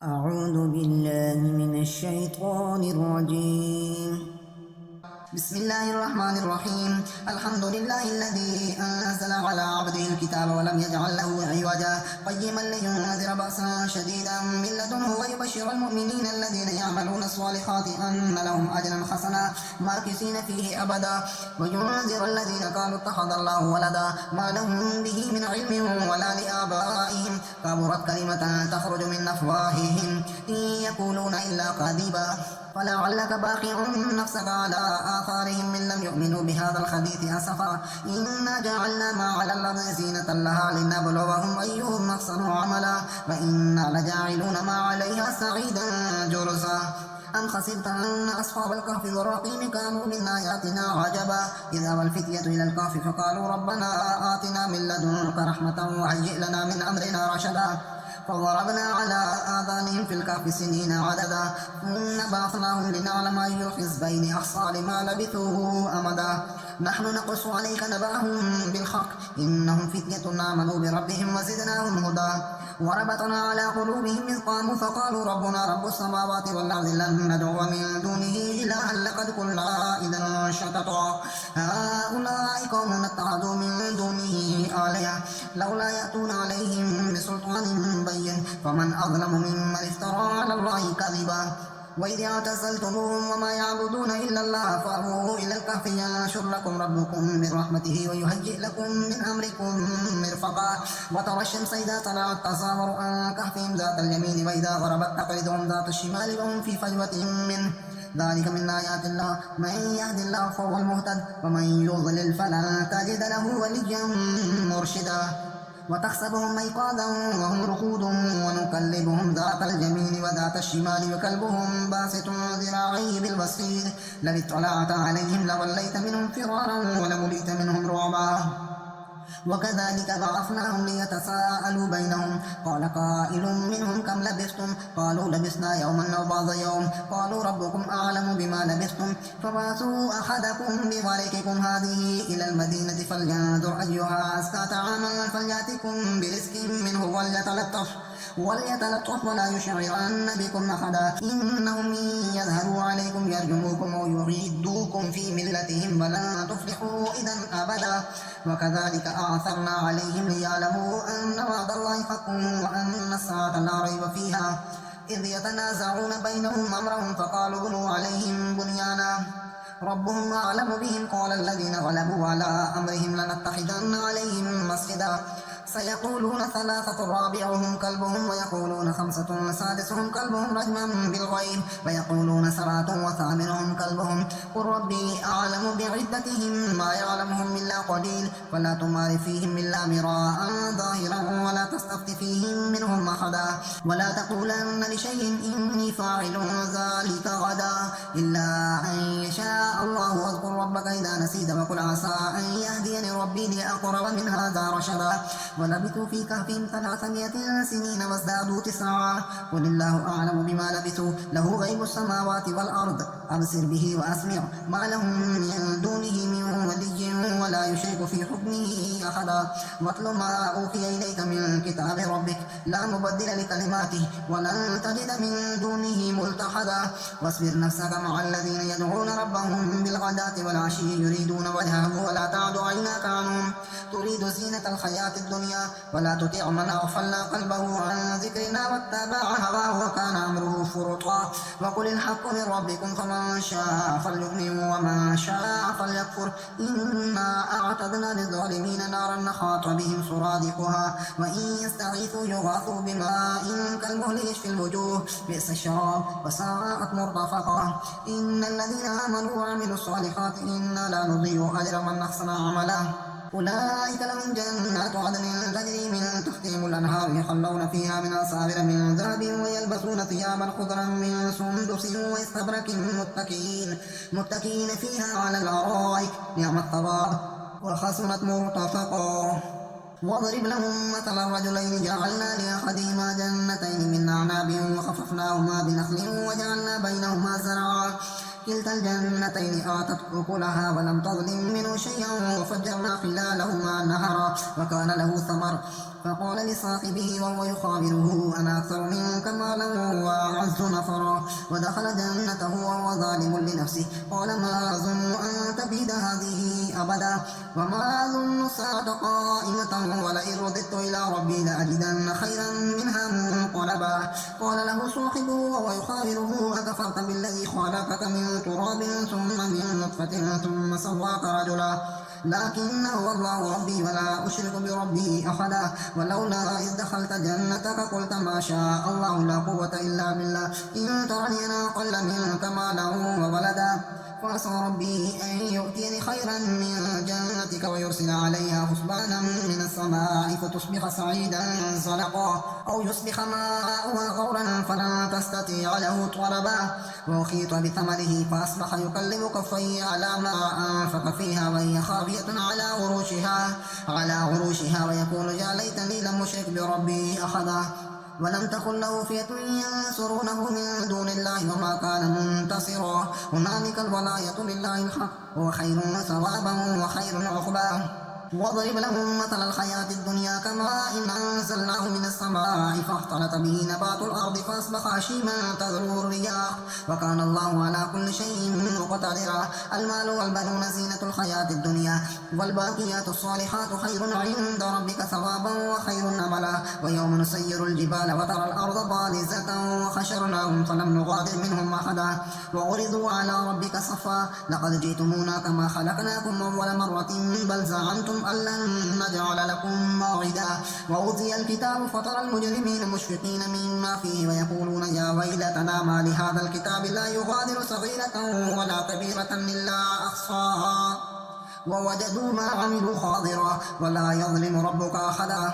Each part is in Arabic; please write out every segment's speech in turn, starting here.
أعوذ بالله من الشيطان الرجيم. بسم الله الرحمن الرحيم. الحمد لله الذي أنزل على عبده الكتاب ولم يجعل له عوجا قيما لينذر بأسا شديدا من لدنه ويبشر المؤمنين الذين يعملون الصالحات أن لهم أجرا حسنا ماكثين فيه أبدا وينذر الذين قالوا اتخذ الله ولدا ما لهم به من علم ولا لآبائهم كبرت كلمة تخرج من أفواههم إن يقولون إلا كذبا فلعلك باخع نفسك على آثارهم من لم يؤمنوا بهذا الحديث أسفا إنا جعلنا ما على الأرض زينة لها لنبلوهم أيهم أحسن عملا وإنا لجاعلون ما عليها سعيدا جرزا أم حسبت أن أصحاب الكهف والرقيم كانوا من آياتنا عجبا إذ أوى الفتية إلى الكهف فقالوا ربنا آتنا من لدنك رحمة وهيئ لنا من أمرنا رشدا فضربنا على آذانهم في الكهف سنين عددا ثم بعثناهم لنعلم أي الحزبين أحصى لما لبثوه أمدا نحن نقص عليك نبأهم بالحق إنهم فتية آمنوا بربهم وزدناهم هدى وربطنا على قلوبهم إذ قاموا فقالوا ربنا رب السماوات والأرض لن ندعو من دونه إلها لقد قلنا إذا شططا هؤلاء قوم اتخذوا من دونه آلهة لولا يأتون عليهم بسلطان بين فمن أظلم ممن افترى على الله كذبا وإذ اعتزلتموهم وما يعبدون إلا الله فأووا إلى الكهف ينشر لكم ربكم من رحمته ويهيئ لكم من أمركم مرفقا وترى الشمس إذا طلعت تزاور عن كهفهم ذات اليمين وإذا غربت تقرضهم ذات الشمال وهم في فجوة منه ذلك من آيات الله من يهد الله فهو المهتد ومن يضلل فلن تجد له وليا مرشدا وتحسبهم أيقاظا وهم رقود ونقلبهم ذات اليمين وذات الشمال وكلبهم باسط ذراعيه بالوسيد لو اطلعت عليهم لوليت منهم فرارا ولملئت منهم رعبا وكذلك بعثناهم ليتساءلوا بينهم قال قائل منهم كم لبثتم قالوا لبثنا يوما أو بعض يوم قالوا ربكم أعلم بما لبثتم فبعثوا أحدكم بورقكم هذه إلى المدينة فلينظر أيها أزكى طعاما فليأتكم برزق منه وليتلطف ولا يشعرن بكم أحدا إنهم إن يظهروا عليكم يرجموكم أو يعيدوكم في ملتهم ولن تفلحوا إذا أبدا وكذلك أعثرنا عليهم ليعلموا أن وعد الله حق وأن الساعة لا ريب فيها إذ يتنازعون بينهم أمرهم فقالوا بنوا عليهم بنيانا ربهم أعلم بهم قال الذين غلبوا على أمرهم لنتخذن عليهم مسجدا سيقولون ثلاثة رابعهم كلبهم ويقولون خمسة سادسهم كلبهم رجما بالغيب ويقولون سبعة وثامنهم كلبهم قل ربي أعلم بعدتهم ما يعلمهم إلا قليل ولا تمار فيهم إلا مراء ظاهرا ولا تستفت فيهم منهم أحدا ولا تقولن لشيء إني فاعل ذلك غدا إلا أن يشاء الله واذكر ربك إذا نسيت وقل عسى أن يهديني ربي لأقرب من هذا رشدا ولبثوا في كهفهم 300 سنين وازدادوا 9 قل الله أعلم بما لبثوا له غيب السماوات والأرض أبصر به وأسمع ما لهم من دونه من ولي ولا يشرك في حكمه أحدا واتل ما أوحي إليك من كتاب ربك لا مبدل لكلماته ولن تجد من دونه ملتحدا واصبر نفسك مع الذين يدعون ربهم بالغداة والعشي يريدون وجهه ولا تعد عيناك عنهم تريد زينة الحياة الدنيا ولا تطع من أغفلنا قلبه عن ذكرنا واتبع هواه وكان أمره فرطا وقل الحق من ربكم فمن شاء فليؤمن ومن شاء فليكفر إنا أعتدنا للظالمين نارا نحاط بهم سرادقها وإن يستغيثوا يغاثوا بماء كالمهل يشفي الوجوه بئس الشراب وساءت مرتفقا إن الذين آمنوا وعملوا الصالحات إنا لا نضيع أجر من أحسن عملا أولئك لهم جنات عدن تجري من تحتهم الأنهار يحلون فيها من أساور من ذهب ويلبسون ثيابا خضرا من سندس واستبرق متكئين فيها على الأرائك نعم الثواب وحسنت مرتفقا واضرب لهم مثل الرجلين جعلنا لأحدهما جنتين من أعناب وخففناهما بنخل وجعلنا بينهما زرعا كلتا الجنتين آتت أكلها ولم تظلم منه شيئا وفجرنا خلالهما نهرا وكان له ثمر فقال لصاحبه وهو يخابره أنا أكثر منك مالا وأعز نفرا ودخل جنته وهو ظالم لنفسه قال ما أظن أن تبيد هذه أبدا وما أظن الساعة قائمة ولئن رددت إلى ربي لأجدن خيرا منها منقلبا قال له صاحبه وهو يخابره أكفرت بالذي خلقك من تراب ثم من نطفة ثم سواك رجلا لكن هو الله ربي ولا أشرك بربي أحدا ولولا إذ دخلت جنتك قلت ما شاء الله لا قوة إلا بالله إن ترني أنا أقل منك مالا وولدا فعسى ربي أن يؤتيني خيرا من جنتك ويرسل عليها حسبانا من السماء فتصبح سعيدا زلقا أو يصبح ماؤها غورا فلن تستطيع له طلبا وأحيط بثمره فأصبح يقلب كفيه على ما أنفق فيها وهي خاوية على عروشها ويقول يا ليتني لم أشرك بربي أحدا ولم تكن له فئة ينصرونه من دون الله وما كان منتصرا هنالك الولاية لله الحق هو خير ثوابا وخير عقبا واضرب لهم مثل الحياة الدنيا كماء إن أنزلناه من السماء فاختلط به نبات الأرض فأصبح هشيما تذروه الرياح وكان الله على كل شيء مقتدرا المال والبنون زينة الحياة الدنيا والباقيات الصالحات خير عند ربك ثوابا وخير أملا ويوم نسير الجبال وترى الأرض بارزة وحشرناهم فلم نغادر منهم أحدا وعرضوا على ربك صفا لقد جئتمونا كما خلقناكم أول مرة بل زعمتم أن لن نجعل لكم موعدا وأوتي الكتاب فترى المجرمين مشفقين مما فيه ويقولون يا ويلتنا ما لهذا الكتاب لا يغادر صغيرة ولا كبيرة إلا أحصاها ووجدوا ما عملوا حاضرا ولا يظلم ربك أحدا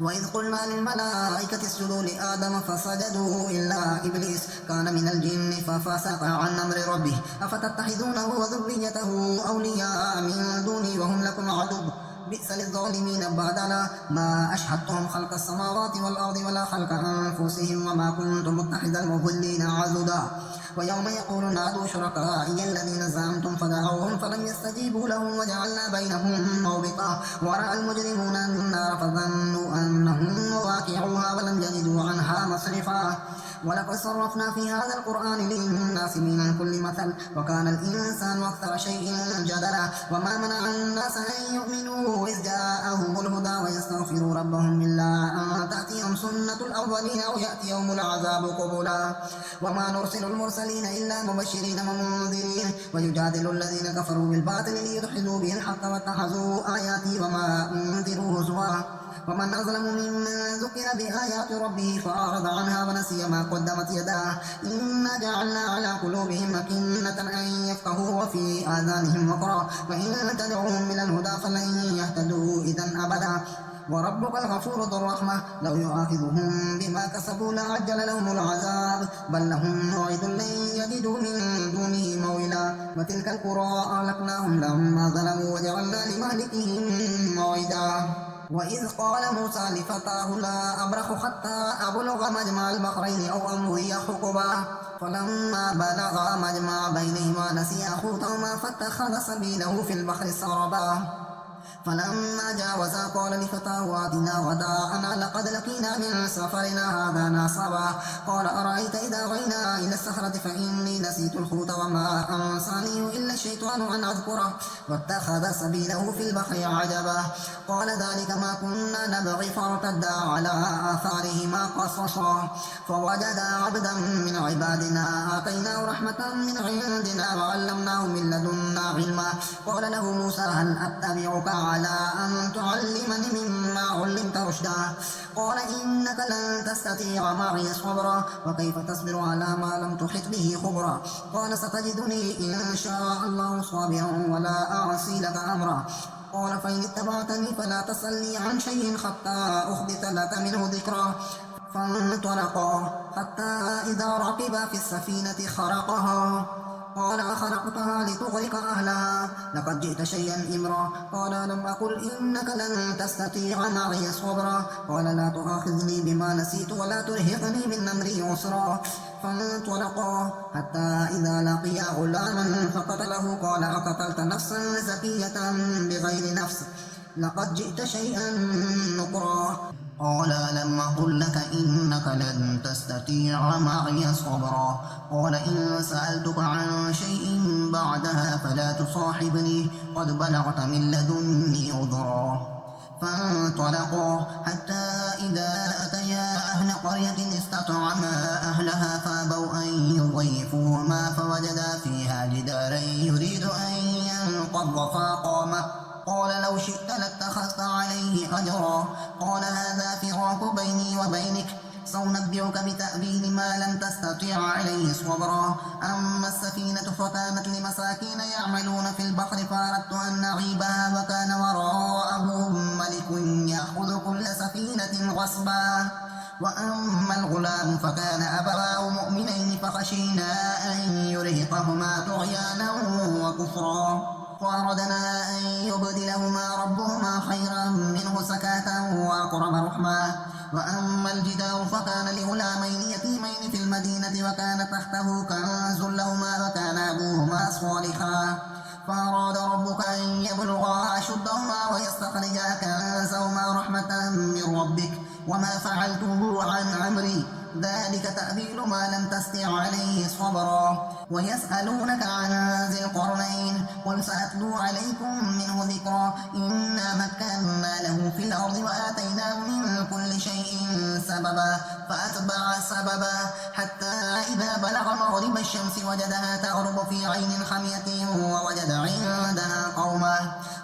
وإذ قلنا للملائكة اسجدوا لآدم فسجدوا إلا إبليس كان من الجن ففسق عن أمر ربه أفتتخذونه وذريته أولياء من دوني وهم لكم عدو بئس للظالمين بدلا ما أشهدتهم خلق السماوات والأرض ولا خلق أنفسهم وما كنت متخذ المضلين عضدا ويوم يقول نادوا شركائي الذين زعمتم فدعوهم فلم يستجيبوا لهم وجعلنا بينهم موبقا ورأى المجرمون النار فظنوا أنهم واقعوها ولم يجدوا عنها مصرفا ولقد صرفنا في هذا القرآن للناس من كل مثل وكان الإنسان أكثر شيء جدلا وما منع الناس أن يؤمنوا إذ جاءهم الهدى ويستغفروا ربهم إلا أن تأتيهم سنة الأولين أو يأتيهم العذاب قبلا وما نرسل المرسلين إلا مبشرين ومنذرين ويجادل الذين كفروا بالباطل ليدحضوا به الحق واتخذوا آياتي وما أنذروا هزوا ومن أظلم ممن ذكر بآيات ربه فأعرض عنها ونسي ما قدمت يداه إنا جعلنا على قلوبهم أكنة أن يفقهوا وفي آذانهم وقرا وإن تدعوهم من الهدى فلن يهتدوا إذا أبدا وربك الغفور ذو الرحمة لو يؤاخذهم بما كسبوا لعجل لهم العذاب بل لهم موعد لن يجدوا من دونه موئلا وتلك القرى أهلكناهم لما ظلموا وجعلنا لمهلكهم موعدا وإذ قال موسى لفتاه لا أبرح حتى أبلغ مجمع البحرين أو أمضي حقبا فلما بلغا مجمع بينهما نسيا حوتهما فاتخذ سبيله في البحر سربا فلما جاوزا قال لفتاه آتنا غداءنا لقد لقينا من سفرنا هذا نصبا قال أرأيت إذا غينا إلى الصخرة فإني نسيت الحوت وما أنسانيه إلا الشيطان أن أذكره واتخذ سبيله في البحر عجبا قال ذلك ما كنا نبغي فارتدا على آثارهما قصصا فوجدا عبدا من عبادنا آتيناه رحمة من عندنا وعلمناه من لدنا علما قال له موسى هل أتبعك على أن تعلمني مما علمت رشدا قال إنك لن تستطيع معي صبرا وكيف تصبر على ما لم تحط به خبرا قال ستجدني إن شاء الله صابرا ولا أعصي لك أمرا قال فإن اتبعتني فلا تسألني عن شيء حتى أحدث لك منه ذكرا فانطلقا حتى إذا ركبا في السفينة خرقها قال أخرقتها لتغرق أهلها لقد جئت شيئا إمرا قال لم أقل إنك لن تستطيع معي صبرا قال لا تؤاخذني بما نسيت ولا ترهقني من أمري عسرا فانطلقا حتى إذا لقيا غلاما فقتله قال أقتلت نفسا زكية بغير نفس لقد جئت شيئا نكرا. قال لم أقل لك إنك لن تستطيع معي صبرا. قال إن سألتك عن شيء بعدها فلا تصاحبني قد بلغت من لدني عذرا. فانطلقا حتى إذا أتيا أهل قرية استطعما أهلها فأبوا أن يضيفوهما فوجدا فيها جدارا يريد أن ينقض فقامه. قال لو شئت لاتخذت عليه أجرا. قال هذا فراق بيني وبينك سأنبئك بتأويل ما لم تستطع عليه صبرا. أما السفينة فكانت لمساكين يعملون في البحر فأردت أن نعيبها وكان وراءهم ملك يأخذ كل سفينة غصبا. وأما الغلام فكان أبواه مؤمنين فخشينا أن يرهقهما طغيانا وكفرا. وأردنا أن يبدلهما ربهما خيرا منه زكاة وأقرب رحما. وأما الجدار فكان لغلامين يتيمين في المدينة وكان تحته كنز لهما وكان أبوهما صالحا. فأراد ربك أن يبلغا أشدهما ويستخرجا كنزهما رحمة من ربك وما فعلته عن أمري ذلك تأويل ما لم تستطع عليه صبرا. ويسألونك عن ذي القرنين قل سأتلو عليكم منه ذكرا. إنا مكنا له في الأرض وآتيناه من كل شيء سببا فأتبع سببا حتى إذا بلغ مغرب الشمس وجدها تغرب في عين حمية ووجد عندها قوما.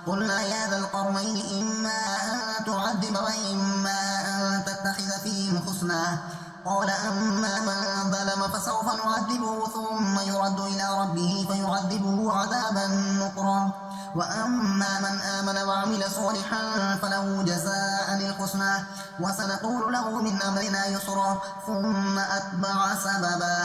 قلنا يا ذا القرنين إما أن تعذب وإما أن تتخذ فيهم حسنا. قال أما من ظلم فسوف نعذبه ثم يرد إلى ربه فيعذبه عذابا نكرا. وأما من آمن وعمل صالحا فله جزاء الحسنى وسنقول له من أمرنا يسرا. ثم أتبع سببا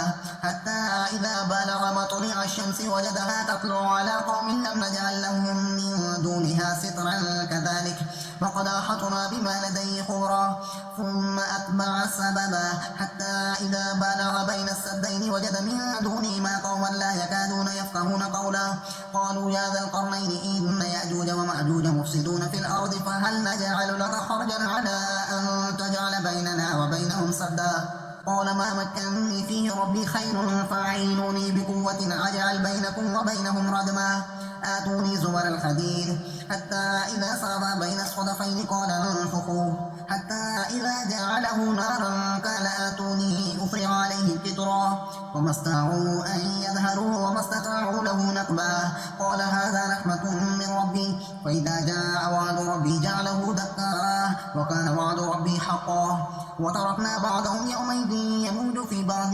حتى إذا بلغ مطلع الشمس وجدها تطلع على قوم لم نجعل لهم من دونها سترا كذلك وقد أحطنا بما لديه خبرا. ثم أتبع سببا حتى إذا بلغ بين السدين وجد من دونهما قوما لا يكادون يفقهون قولا. قالوا يا ذا القرنين إن يأجوج ومأجوج مفسدون في الأرض فهل نجعل لك خرجا على أن تجعل بيننا وبينهم سدا. قال ما مكنني فيه ربي خير فأعينوني بقوة أجعل بينكم وبينهم ردما. آتوني زبر الحديد حتى إذا ساوى بين الصدفين قال انفخوا حتى إذا جعله نارا قال آتوني أفرغ عليه قطرا. وما استطاعوا أن يظهروا وما استطاعوا له نقبا. قال هذا رحمة من ربي فإذا جاء وعد ربي جعله دكا وكان وعد ربي حقا. وتركنا بعضهم يومئذ يموج في بعض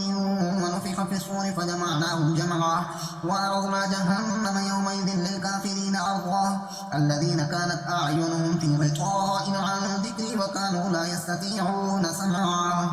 ونفخ في الصور فجمعناهم جمعا. وعرضنا جهنم يومئذ للكافرين عرضا. الذين كانت أعينهم في غطاء عن ذكري وكانوا لا يستطيعون سمعا.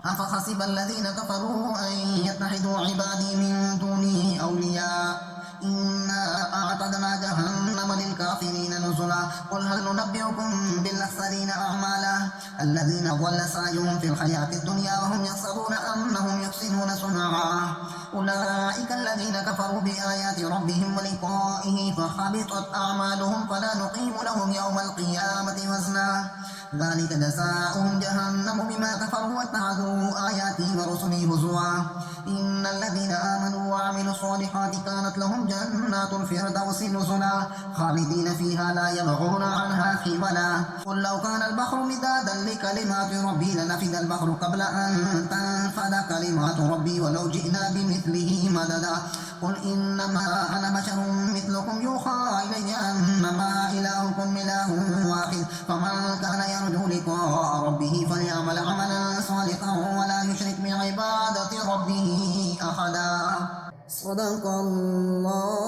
أفحسب الذين كفروا أن يتخذوا عبادي من دوني أولياء إنا أعتدنا جهنم للكافرين نزلا. قل هل ننبئكم بالأخسرين أعمالا الذين ضل سعيهم في الحياة الدنيا وهم يحسبون أنهم يحسنون صنعا. أولئك الذين كفروا بآيات ربهم ولقائه فحبطت أعمالهم فلا نقيم لهم يوم القيامة وزنا. ذلك جزاؤهم جهنم بما كفروا واتخذوا آياتي ورسلي هزوا. إن الذين آمنوا وعملوا الصالحات كانت لهم جنات الفردوس نزلا خالدين فيها لا يبغون عنها حولا. قل لو كان البحر مدادا لكلمات ربي لنفد البحر قبل أن تنفد كلمات ربي ولو جئنا بمثله مددا. قل إنما أنا بشر مثلكم يوحى إلي أنما إلهكم إله واحد فمن كان يرجو لقاء ربه فليعمل عملا صالحا ولا يشرك بعبادة ربه أحدا. صدق الله.